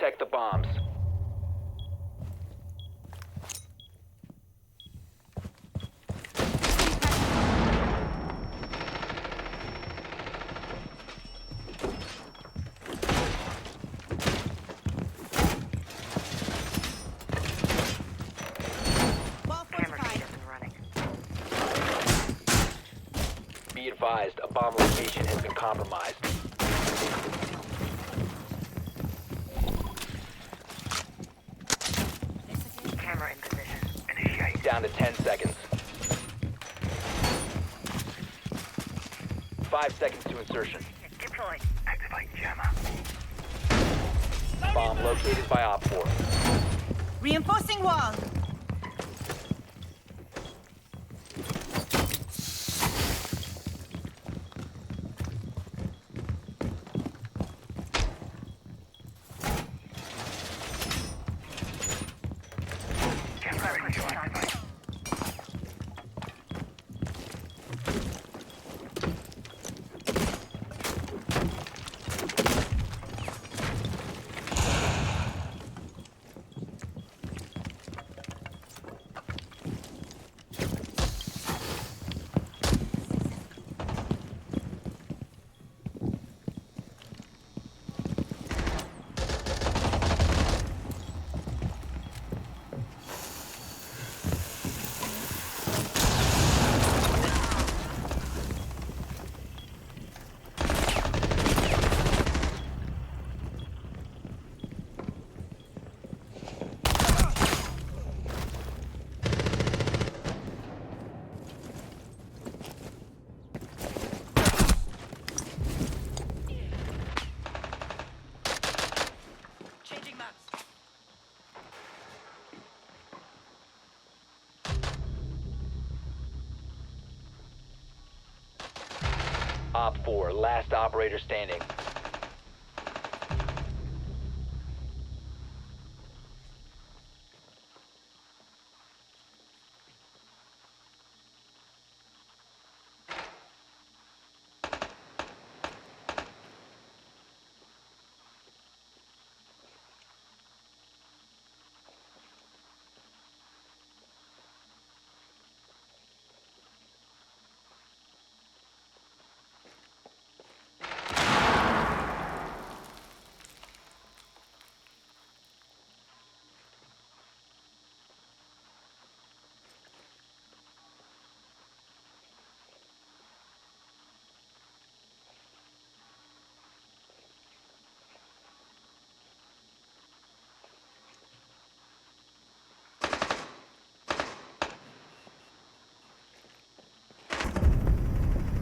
Protect the bombs. Be advised, a bomb location has been compromised. Camera in position. Initiate. Down to 10 seconds. 5 seconds to insertion. Deploy. Activate jammer. Bomb located by Op 4. Reinforcing wall. Op 4, last operator standing.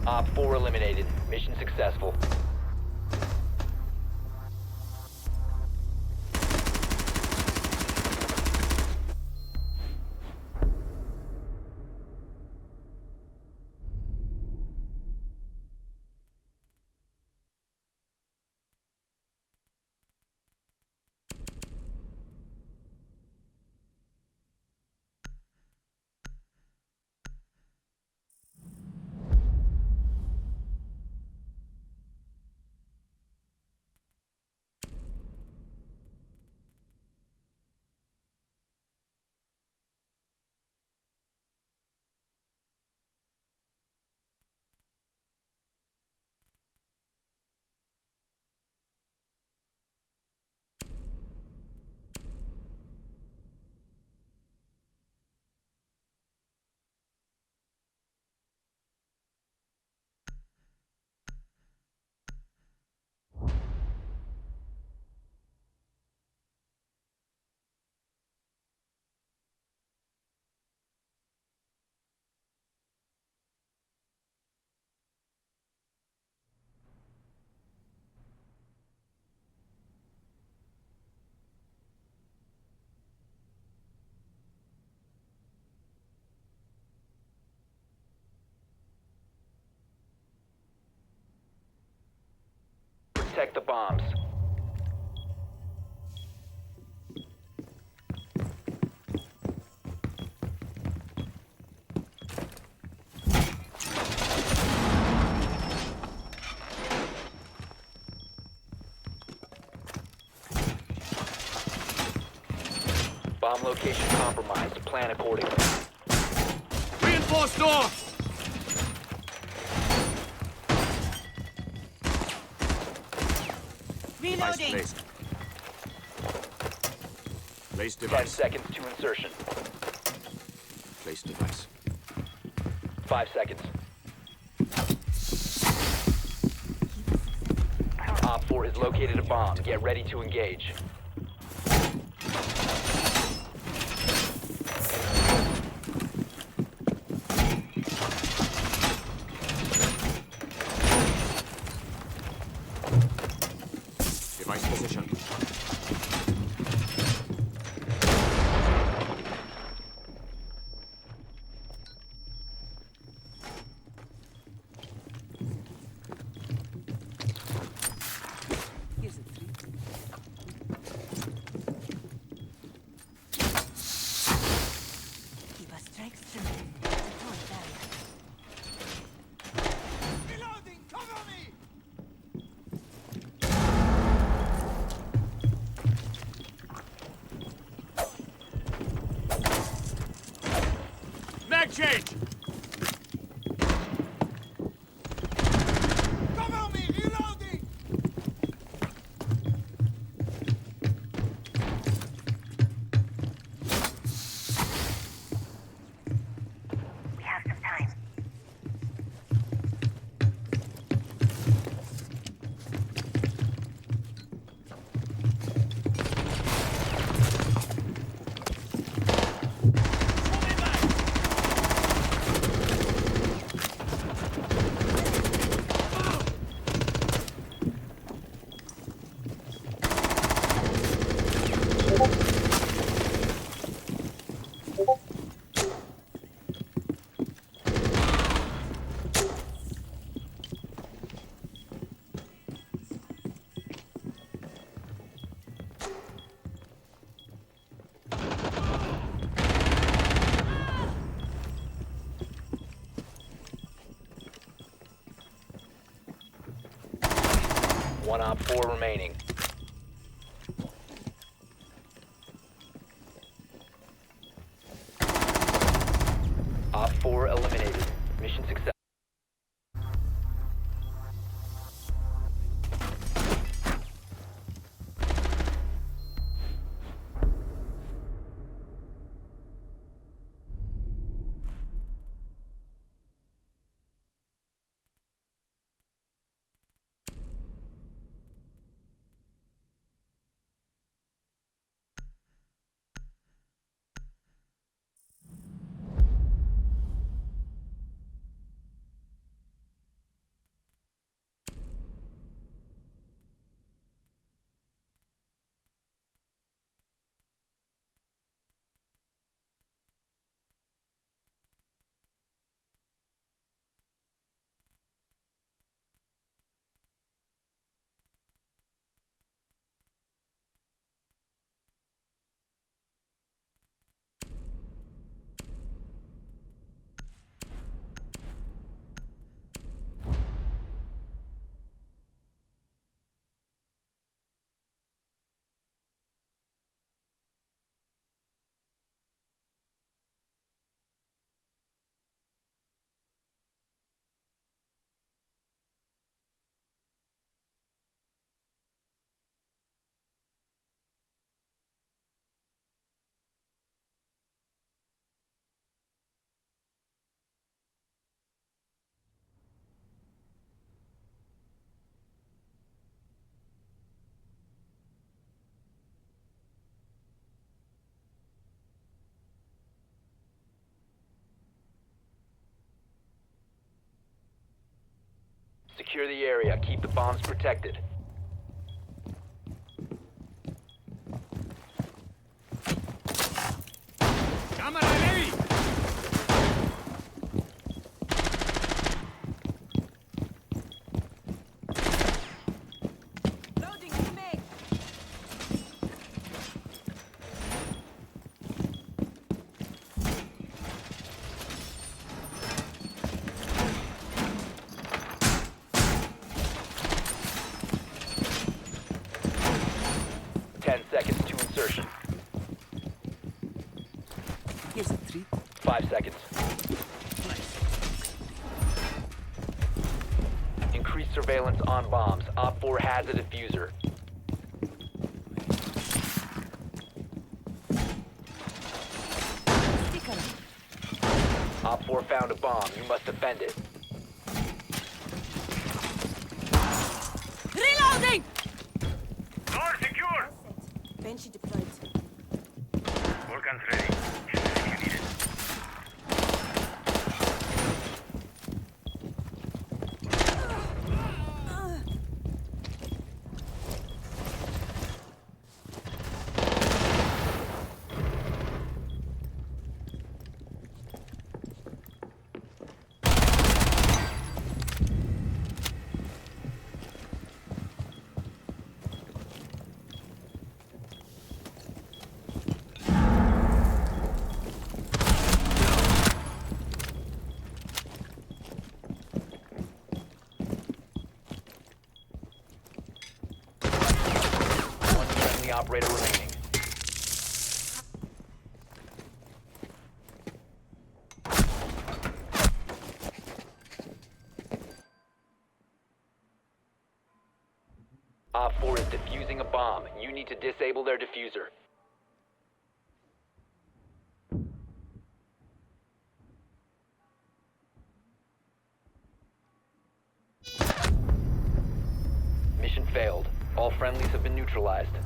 Op 4 eliminated. Mission successful. Protect the bombs. Bomb location compromised. Plan accordingly. Reinforced door! Device Reloading. placed. Place 10 device. seconds to insertion. Place device. 5 seconds. Op 4 has located a bomb. Get ready to engage. Device position. Keep us strikes through. Deploy barrier. Reloading! Cover me! Mag change! Cover me! Reloading! We have some time. One Op 4 remaining. Op 4 eliminated. Mission success. Secure the area. Keep the bombs protected. Cámara ready! Loading remake. 5 seconds. Increase surveillance on bombs. Op 4 has a diffuser. Stick on it. Op 4 found a bomb. You must defend it. Reloading! Door secure! Banshee deployed. All guns ready. If you need it. One friendly operator remaining. Op 4 is defusing a bomb. You need to disable their diffuser. Mission failed. All friendlies have been neutralized.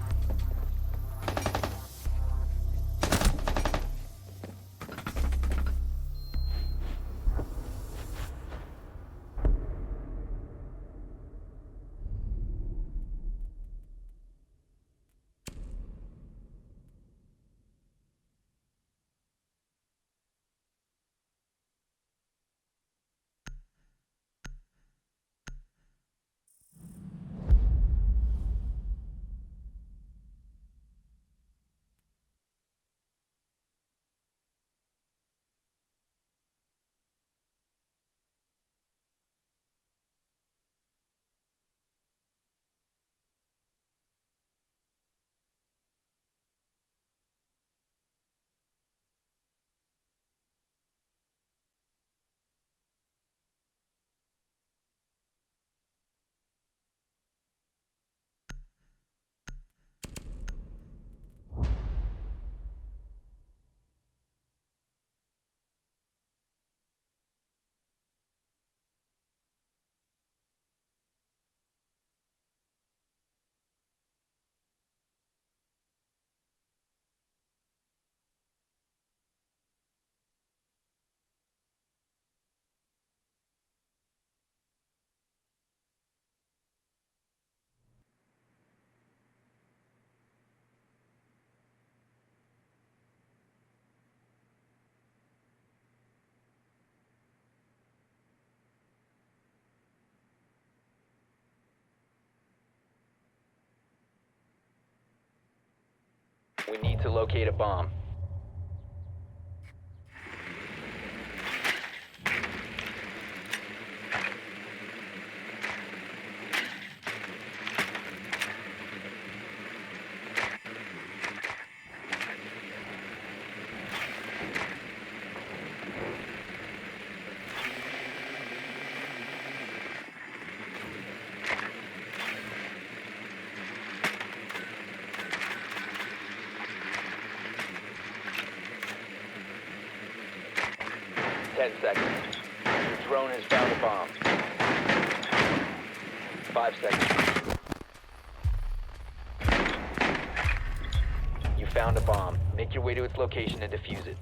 We need to locate a bomb. Ten seconds. Your drone has found a bomb. 5 seconds. You found a bomb. Make your way to its location and defuse it.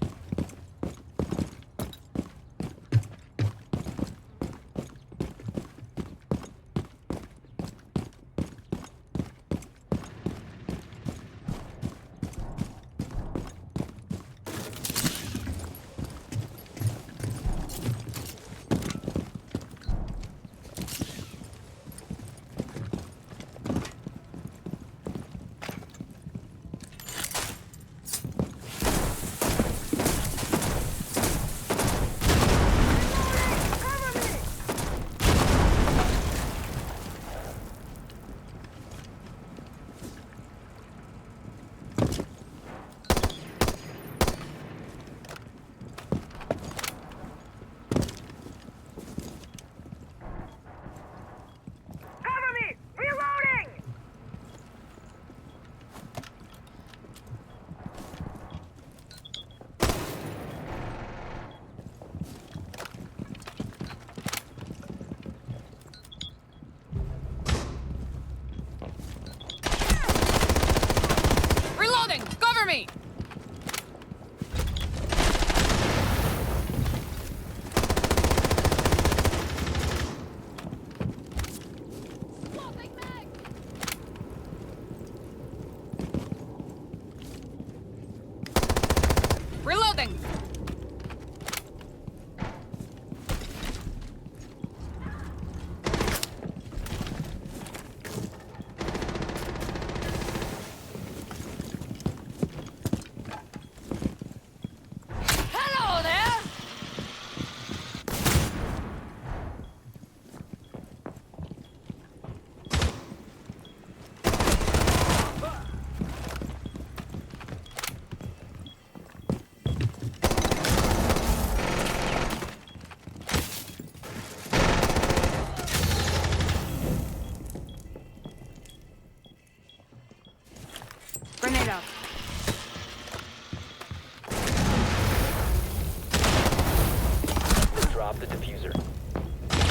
Drop the diffuser.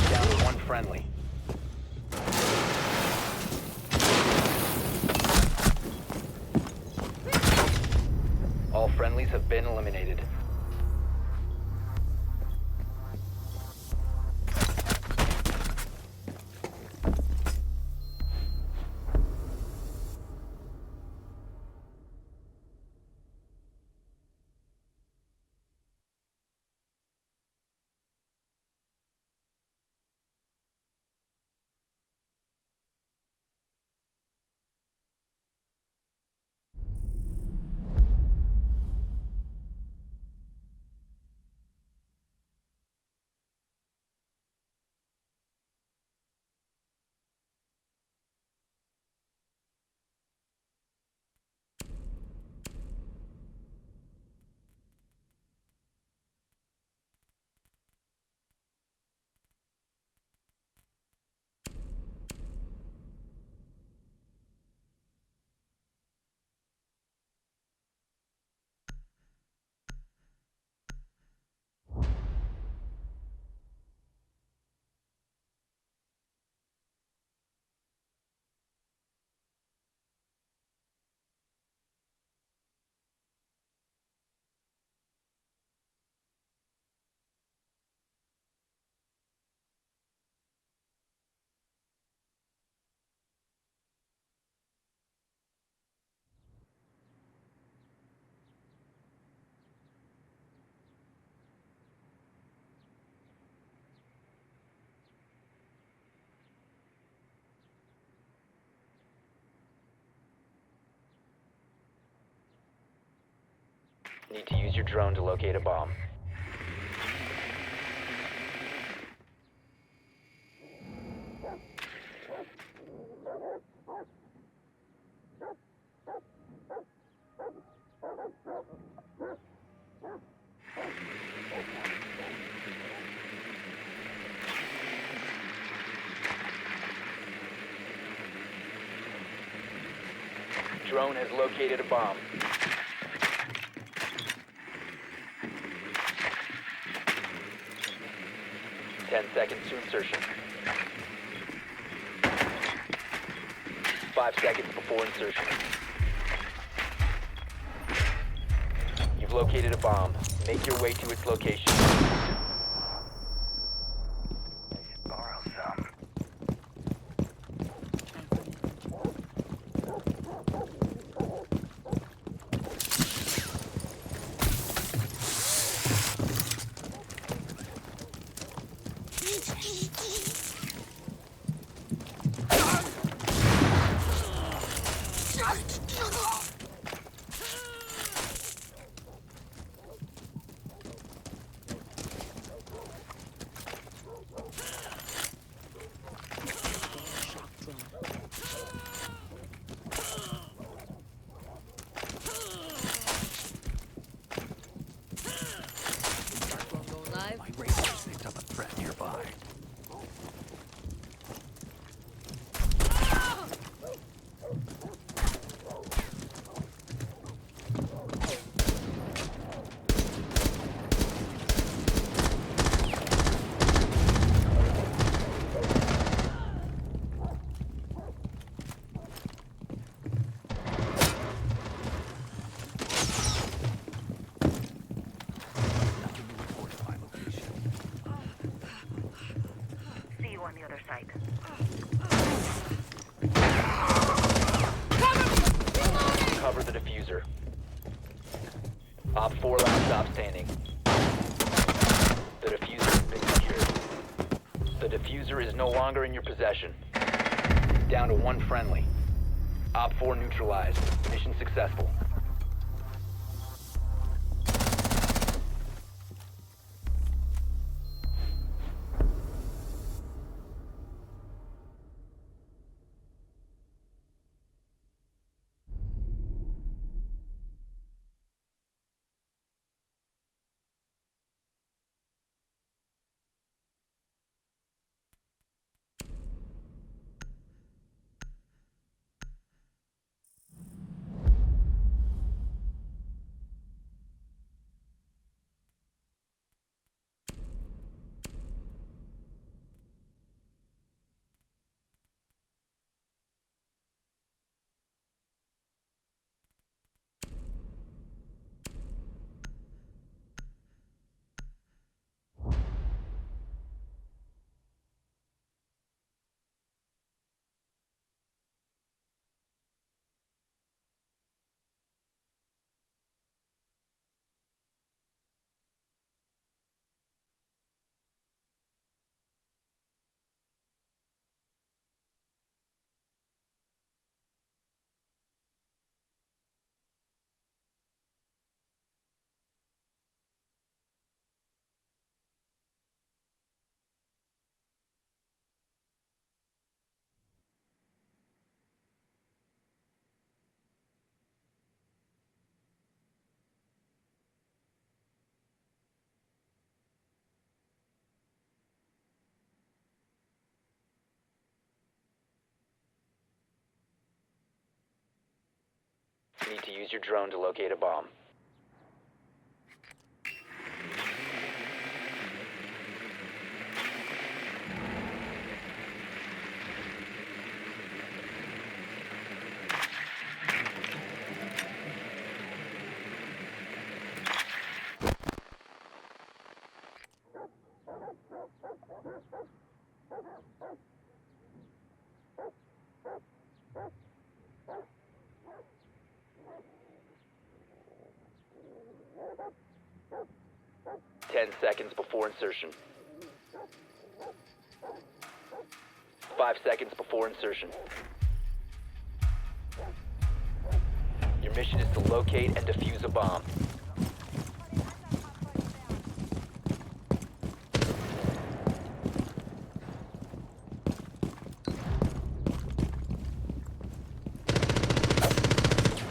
Down to one friendly. All friendlies have been eliminated. Need to use your drone to locate a bomb. Drone has located a bomb. Ten seconds to insertion. 5 seconds before insertion. You've located a bomb. Make your way to its location. Borrow some. My radar picked up a threat nearby. Nothing to report at my location. See you on the other side. Cover the diffuser. Op 4 last stop standing. The diffuser has been secured. The diffuser is no longer in your possession. Down to one friendly. Op 4 neutralized. Mission successful. You need to use your drone to locate a bomb. Ten seconds before insertion. 5 seconds before insertion. Your mission is to locate and defuse a bomb.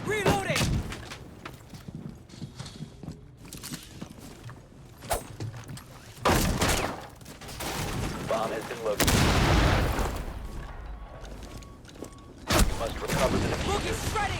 Reloading! Bomb has been located. You must recover the Book is diffuser. shredding!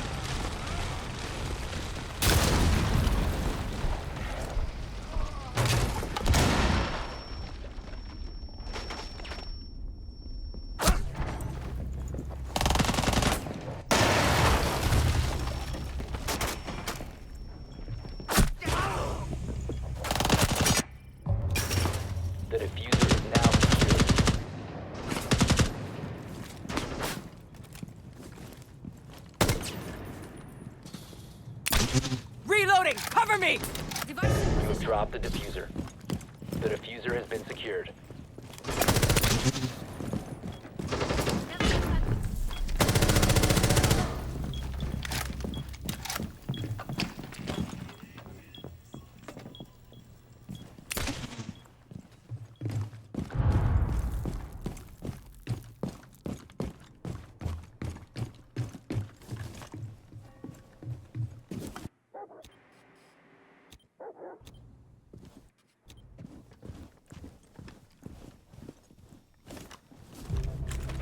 The diffuser is now secured. Reloading! Cover me! You have dropped the diffuser. The diffuser has been secured.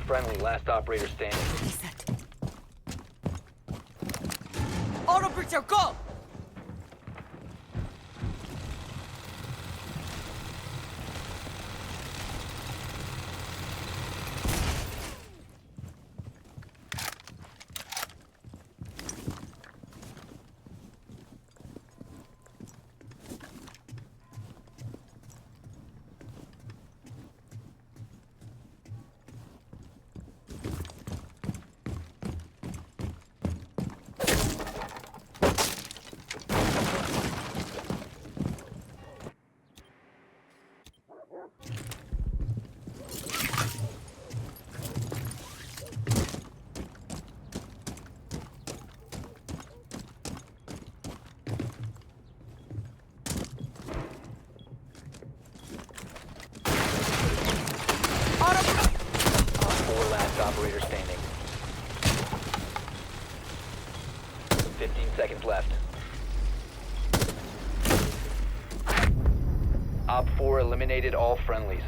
Friendly, last operator standing. Reset. Auto breacher, go! Four last operator standing. 15 seconds left. Op 4 eliminated all friendlies.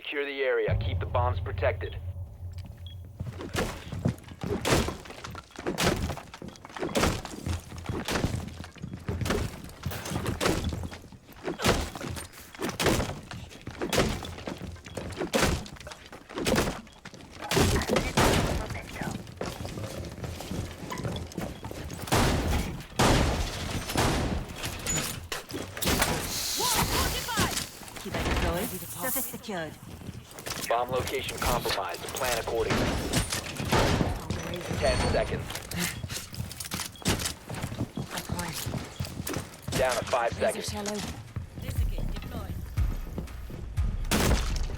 Secure the area. Keep the bombs protected. Keep it deployed. Surface secured. Bomb location compromised. Plan accordingly. 10 seconds. Down to 5 seconds.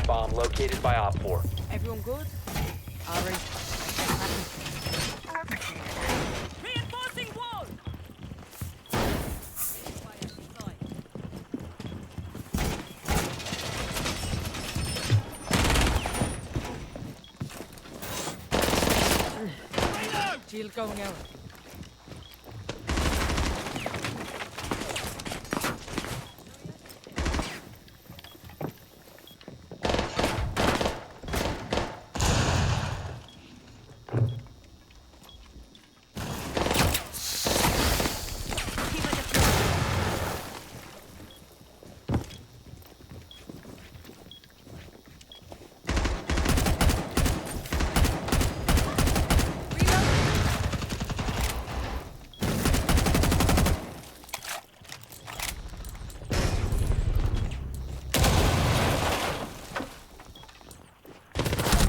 Bomb located by Op 4. Everyone good? Alright. Reinforcing wall! Shield going out. Keep it deployed.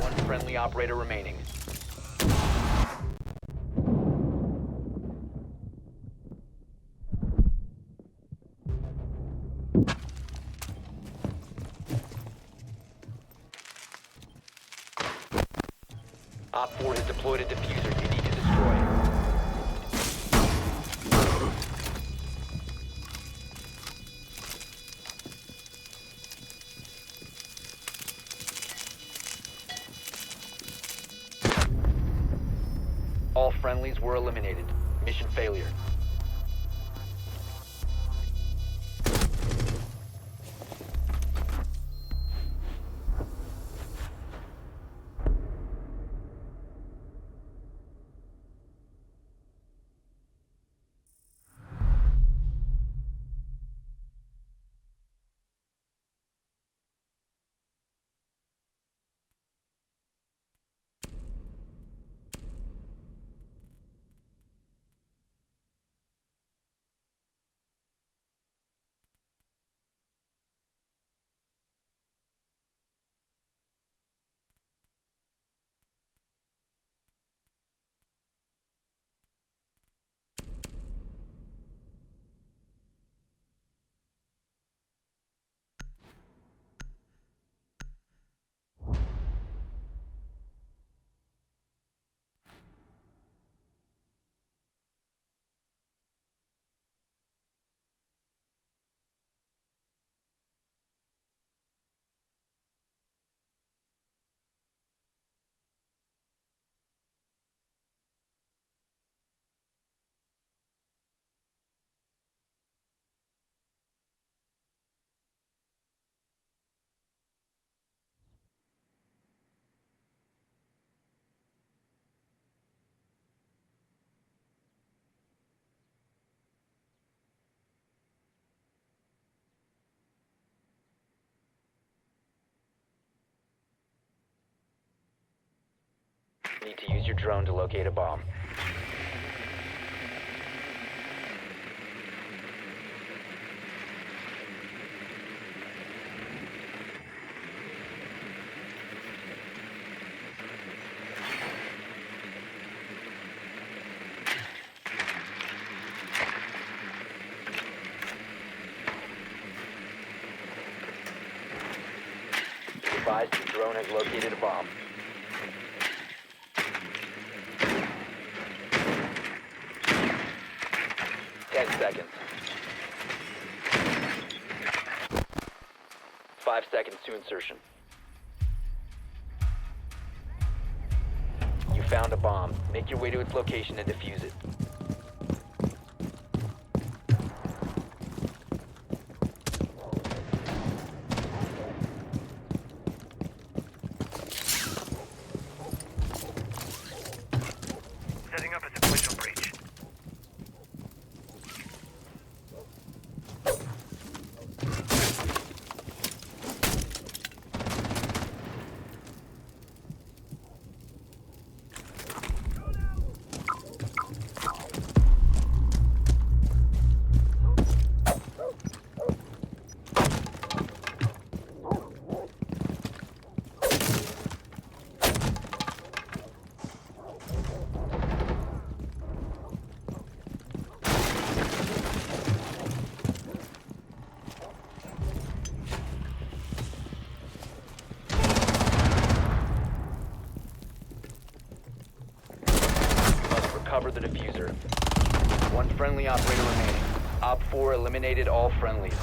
One friendly operator remaining. Op 4 has deployed a diffuser. You need to destroy it. All friendlies were eliminated. Mission failure. Need to use your drone to locate a bomb. Advised your drone has located a bomb. Seconds. 5 seconds to insertion. You found a bomb. Make your way to its location and defuse it. friendly operator remaining. Op 4 eliminated all friendlies.